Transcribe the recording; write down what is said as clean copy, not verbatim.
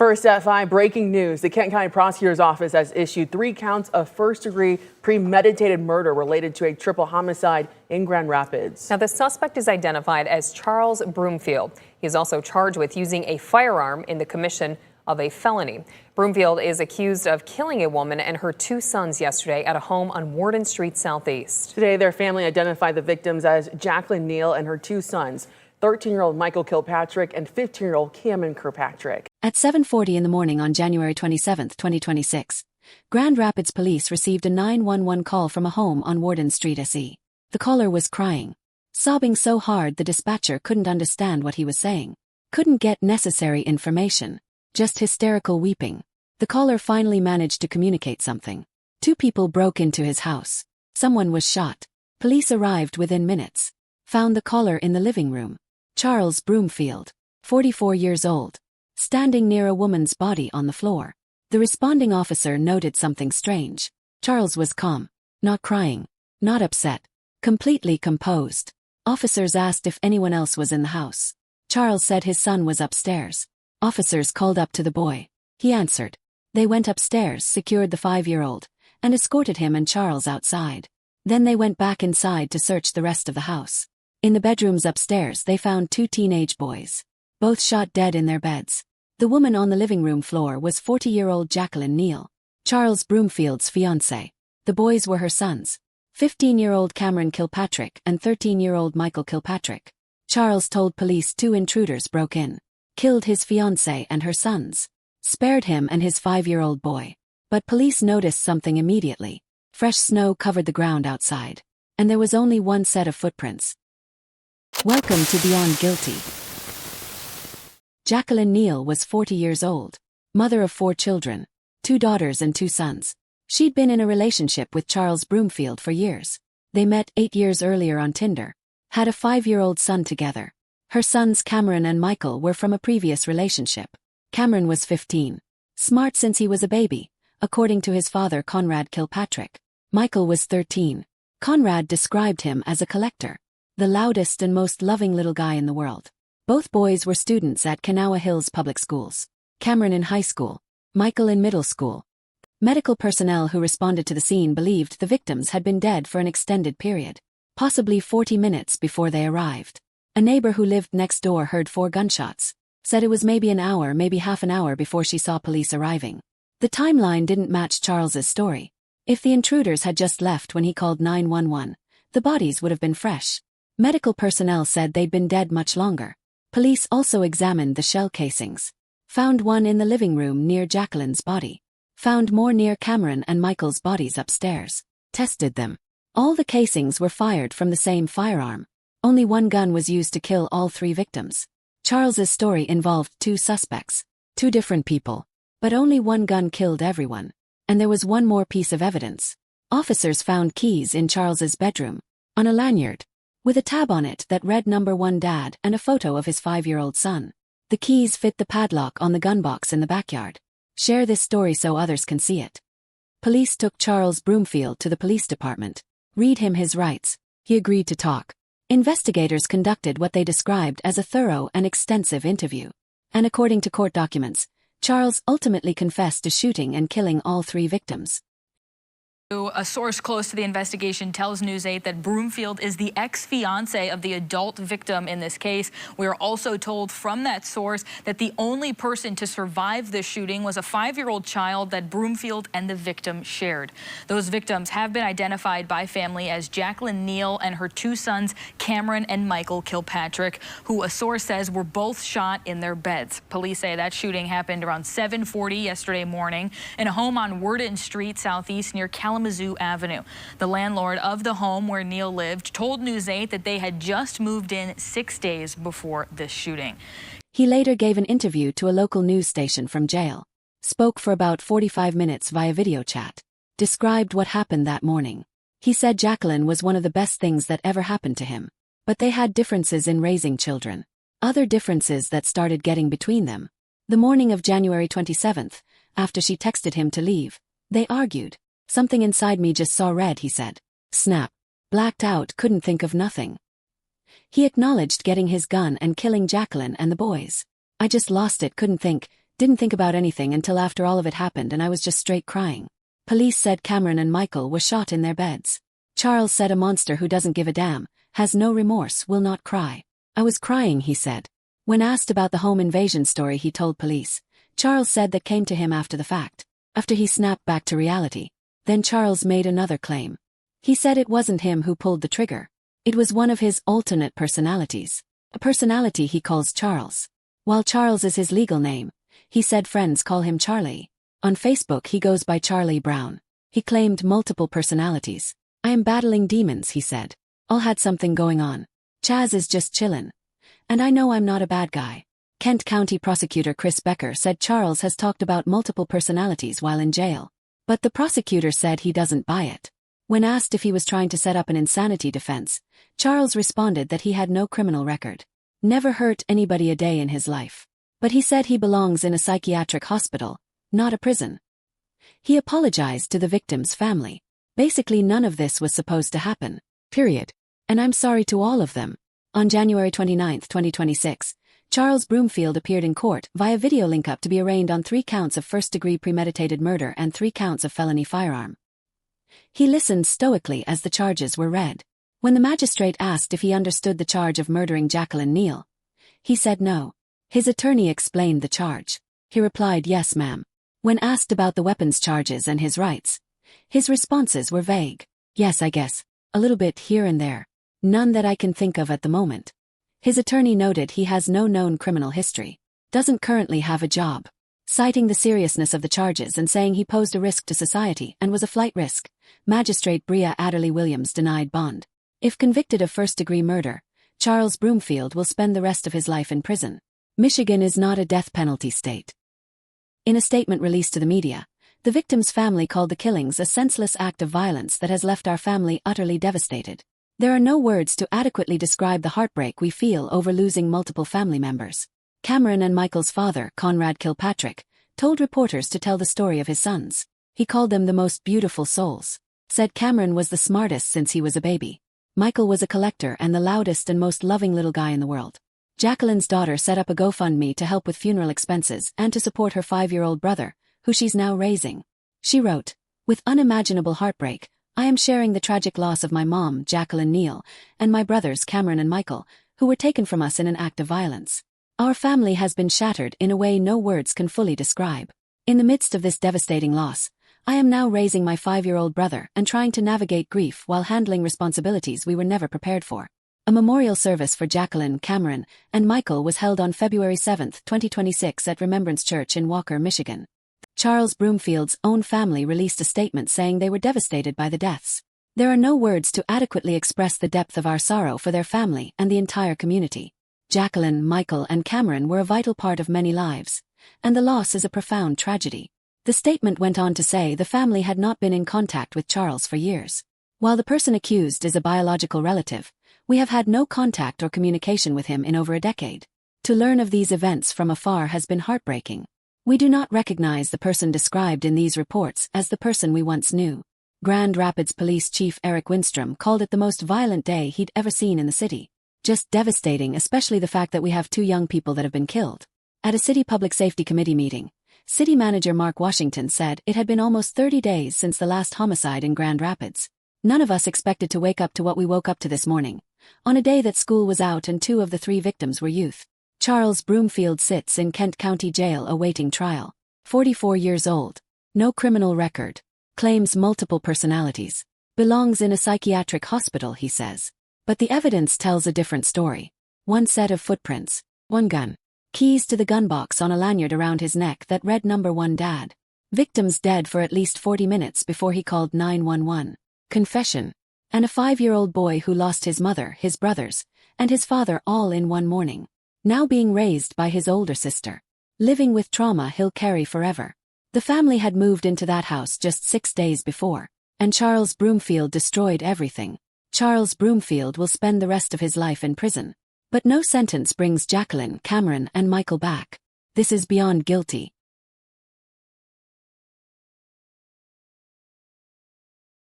First at 5, breaking news. The Kent County Prosecutor's Office has issued 3 counts of first-degree premeditated murder related to a triple homicide in Grand Rapids. Now, the suspect is identified as Charles Broomfield. He is also charged with using a firearm in the commission of a felony. Broomfield is accused of killing a woman and her 2 sons yesterday at a home on Worden Street Southeast. Today, their family identified the victims as Jacqueline Neill and her 2 sons, 13-year-old Michael Kilpatrick and 15-year-old Cameron Kilpatrick. At 7:40 in the morning on January 27, 2026, Grand Rapids police received a 911 call from a home on Worden Street SE. The caller was crying, sobbing so hard the dispatcher couldn't understand what he was saying. Couldn't get necessary information, just hysterical weeping. The caller finally managed to communicate something. 2 people broke into his house. Someone was shot. Police arrived within minutes. Found the caller in the living room. Charles Broomfield, 44 years old, standing near a woman's body on the floor. The responding officer noted something strange. Charles was calm, not crying, not upset, completely composed. Officers asked if anyone else was in the house. Charles said his son was upstairs. Officers called up to the boy. He answered. They went upstairs, secured the 5-year-old, and escorted him and Charles outside. Then they went back inside to search the rest of the house. In the bedrooms upstairs they found 2 teenage boys, both shot dead in their beds. The woman on the living room floor was 40-year-old Jacqueline Neill, Charles Broomfield's fiancée. The boys were her sons, 15-year-old Cameron Kilpatrick and 13-year-old Michael Kilpatrick. Charles told police 2 intruders broke in, killed his fiancée and her sons, spared him and his 5-year-old boy. But police noticed something immediately. Fresh snow covered the ground outside, and there was only one set of footprints. Welcome to Beyond Guilty. Jacqueline Neill was 40 years old, mother of 4 children, 2 daughters and 2 sons. She'd been in a relationship with Charles Broomfield for years. They met 8 years earlier on Tinder, had a 5-year-old son together. Her sons Cameron and Michael were from a previous relationship. Cameron was 15, smart since he was a baby, according to his father Conrad Kilpatrick. Michael was 13. Conrad described him as a collector, the loudest and most loving little guy in the world. Both boys were students at Kanawha Hills Public Schools. Cameron in high school, Michael in middle school. Medical personnel who responded to the scene believed the victims had been dead for an extended period, possibly 40 minutes before they arrived. A neighbor who lived next door heard 4 gunshots, said it was maybe an hour, maybe half an hour before she saw police arriving. The timeline didn't match Charles's story. If the intruders had just left when he called 911, the bodies would have been fresh. Medical personnel said they'd been dead much longer. Police also examined the shell casings. Found one in the living room near Jacqueline's body. Found more near Cameron and Michael's bodies upstairs. Tested them. All the casings were fired from the same firearm. Only one gun was used to kill all 3 victims. Charles's story involved 2 suspects, 2 different people, but only one gun killed everyone. And there was one more piece of evidence. Officers found keys in Charles's bedroom, on a lanyard, with a tab on it that read number 1 Dad and a photo of his 5-year-old son. The keys fit the padlock on the gun box in the backyard. Share this story so others can see it. Police took Charles Broomfield to the police department. Read him his rights. He agreed to talk. Investigators conducted what they described as a thorough and extensive interview. And according to court documents, Charles ultimately confessed to shooting and killing all 3 victims. A source close to the investigation tells News 8 that Broomfield is the ex-fiancé of the adult victim in this case. We are also told from that source that the only person to survive the shooting was a 5-year-old child that Broomfield and the victim shared. Those victims have been identified by family as Jacqueline Neill and her 2 sons, Cameron and Michael Kilpatrick, who a source says were both shot in their beds. Police say that shooting happened around 7:40 yesterday morning in a home on Worden Street Southeast near Kalamazoo Avenue. The landlord of the home where Neill lived told News 8 that they had just moved in 6 days before this shooting. He later gave an interview to a local news station from jail, spoke for about 45 minutes via video chat, described what happened that morning. He said Jacqueline was one of the best things that ever happened to him, but they had differences in raising children, other differences that started getting between them. The morning of January 27th, after she texted him to leave, they argued. Something inside me just saw red, he said. Snap. Blacked out, couldn't think of nothing. He acknowledged getting his gun and killing Jacqueline and the boys. I just lost it, couldn't think, Didn't think about anything until after all of it happened and I was just straight crying. Police said Cameron and Michael were shot in their beds. Charles said a monster who doesn't give a damn, has no remorse, will not cry. I was crying, he said. When asked about the home invasion story he told police, Charles said that came to him after the fact, after he snapped back to reality. Then Charles made another claim. He said it wasn't him who pulled the trigger. It was one of his alternate personalities. A personality he calls Charles. While Charles is his legal name, he said friends call him Charlie. On Facebook he goes by Charlie Brown. He claimed multiple personalities. I am battling demons, he said. All had something going on. Chaz is just chillin'. And I know I'm not a bad guy. Kent County Prosecutor Chris Becker said Charles has talked about multiple personalities while in jail. But the prosecutor said he doesn't buy it. When asked if he was trying to set up an insanity defense, Charles responded that he had no criminal record. Never hurt anybody a day in his life. But he said he belongs in a psychiatric hospital, not a prison. He apologized to the victim's family. Basically none of this was supposed to happen. Period. And I'm sorry to all of them. On January 29, 2026, Charles Broomfield appeared in court via video link-up to be arraigned on 3 counts of first-degree premeditated murder and 3 counts of felony firearm. He listened stoically as the charges were read. When the magistrate asked if he understood the charge of murdering Jacqueline Neill, he said no. His attorney explained the charge. He replied, "Yes, ma'am." When asked about the weapons charges and his rights, his responses were vague. "Yes, I guess. A little bit here and there. None that I can think of at the moment." His attorney noted he has no known criminal history. Doesn't currently have a job. Citing the seriousness of the charges and saying he posed a risk to society and was a flight risk, Magistrate Bria Adderley Williams denied bond. If convicted of first-degree murder, Charles Broomfield will spend the rest of his life in prison. Michigan is not a death penalty state. In a statement released to the media, the victim's family called the killings a senseless act of violence that has left our family utterly devastated. There are no words to adequately describe the heartbreak we feel over losing multiple family members. Cameron and Michael's father, Conrad Kilpatrick, told reporters to tell the story of his sons. He called them the most beautiful souls. Said Cameron was the smartest since he was a baby. Michael was a collector and the loudest and most loving little guy in the world. Jacqueline's daughter set up a GoFundMe to help with funeral expenses and to support her 5-year-old brother, who she's now raising. She wrote, "With unimaginable heartbreak, I am sharing the tragic loss of my mom, Jacqueline Neill, and my brothers Cameron and Michael, who were taken from us in an act of violence. Our family has been shattered in a way no words can fully describe. In the midst of this devastating loss, I am now raising my 5-year-old brother and trying to navigate grief while handling responsibilities we were never prepared for." A memorial service for Jacqueline, Cameron, and Michael was held on February 7, 2026 at Remembrance Church in Walker, Michigan. Charles Broomfield's own family released a statement saying they were devastated by the deaths. "There are no words to adequately express the depth of our sorrow for their family and the entire community. Jacqueline, Michael, and Cameron were a vital part of many lives, and the loss is a profound tragedy." The statement went on to say the family had not been in contact with Charles for years. "While the person accused is a biological relative, we have had no contact or communication with him in over a decade. To learn of these events from afar has been heartbreaking. We do not recognize the person described in these reports as the person we once knew." Grand Rapids Police Chief Eric Winstrom called it the most violent day he'd ever seen in the city. "Just devastating, especially the fact that we have 2 young people that have been killed." At a City Public Safety Committee meeting, City Manager Mark Washington said it had been almost 30 days since the last homicide in Grand Rapids. "None of us expected to wake up to what we woke up to this morning, on a day that school was out and 2 of the 3 victims were youth." Charles Broomfield sits in Kent County Jail awaiting trial. 44 years old. No criminal record. Claims multiple personalities. Belongs in a psychiatric hospital, he says. But the evidence tells a different story. 1 set of footprints. 1 gun. Keys to the gun box on a lanyard around his neck that read number 1 dad. Victims dead for at least 40 minutes before he called 911. Confession. And a 5-year-old boy who lost his mother, his brothers, and his father all in one morning. Now being raised by his older sister. Living with trauma he'll carry forever. The family had moved into that house just 6 days before, and Charles Broomfield destroyed everything. Charles Broomfield will spend the rest of his life in prison. But no sentence brings Jacqueline, Cameron, and Michael back. This is beyond guilty.